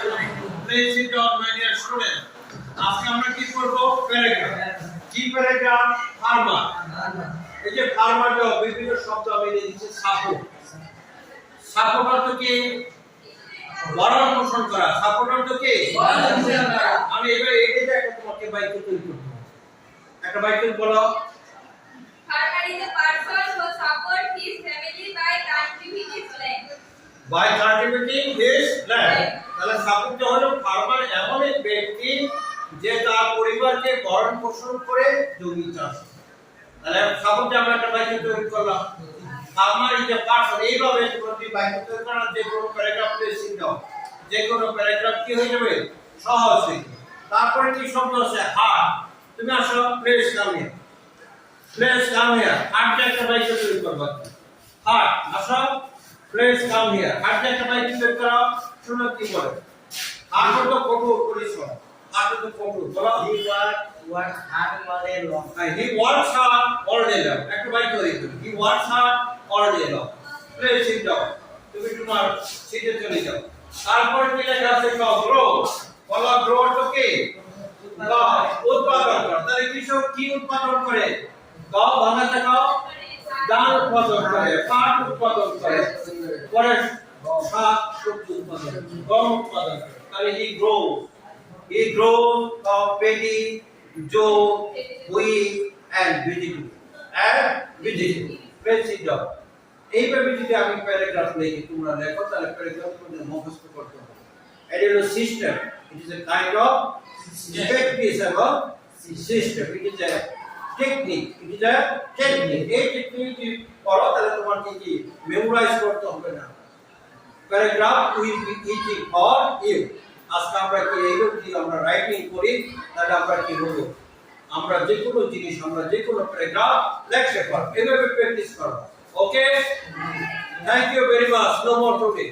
Please sit down, my dear student. আজকে আমরা কি করব? প্যারাগ্রাফ। কি প্যারাগ্রাফ? ফার্মার। এই যে ফার্মার যে বিভিন্ন শব্দ আমি দিয়েছি সাপোর্ট। সাপোর্ট অর্থ কি? ভরণ পোষণ করা। সাপোর্ট অর্থ কি? ভরণ পোষণ করা। আমি এবারে এটা একটা তোমাকে বাক্য তৈরি করব। একটা বাক্য বলো। Farmer is a person who supports his family by cultivating his land. By cultivating his land. তাহলে সাপোর্ট হলো ফার্মার এমন এক ব্যক্তি যে তার পরিবারকে ভরণ পোষণ করে জমি চাষ করে। তাহলে সাপোর্ট আমরা একটা বাক্য তৈরি করলাম। Farmer is a person. এইভাবে তুমি বাক্য তৈরি করার যে কোনো প্যারাগ্রাফ প্লেসিং দাও, যে কোনো প্যারাগ্রাফ কি হয়ে যাবে? সহজ হয়ে যাবে। তারপরে কি শব্দ আছে? হার্ট। তুমি আসো, please come here. Please come here. Heart একটা বাক্য তৈরি করবা। হার্ট আসো, প্লেস কাম হিয়ার। হার্ট একটা বাক্য তৈরি করো। শুনো কি বলে। হার্ট তো কঠোর পরিশ্রম। হার্ট তো কঠোর। বলো। He works hard all day long. He works hard all day long. একটা বাক্য তৈরি করো। He works hard all day long. Place sit down. তুমি তোমার সিটে চলে যাও। তারপর কি লেখা আছে? গ্রো। বলো গ্রো অর্থ কি? উৎপাদন করে। তাহলে কৃষক কি উৎপাদন করে? বাংলাতে খাও, ধান উৎপাদন করে, পাট উৎপাদন করে, পরে শাক সবজি উৎপাদন, গম উৎপাদন করে। তাহলে he grows of paddy, joe, wheat and vegetable. Let's sit down. এইভাবে যদি আমি প্যারাগ্রাফ লিখি, তোমরা লেখো, তাহলে প্যারাগ্রাফ তোমাদের মুখস্থ করতে হবে। এটা হলো system. It is a kind of practice about system. It is a technique. It is a technique. এই টেকনিক যদি করো তাহলে তোমার কি মেমোরাইজ করতে হবে না। Paragraph will be easy for you. আজকে আমরা কি এইগুলো যদি আমরা রাইটিং করি তাহলে আমরা কি হলো? আমরা যে কোনো জিনিস, আমরা যে কোনো প্যারাগ্রাফ লিখতে পারবো। এভাবে প্র্যাকটিস করো। Okay? Thank you very much. No more today.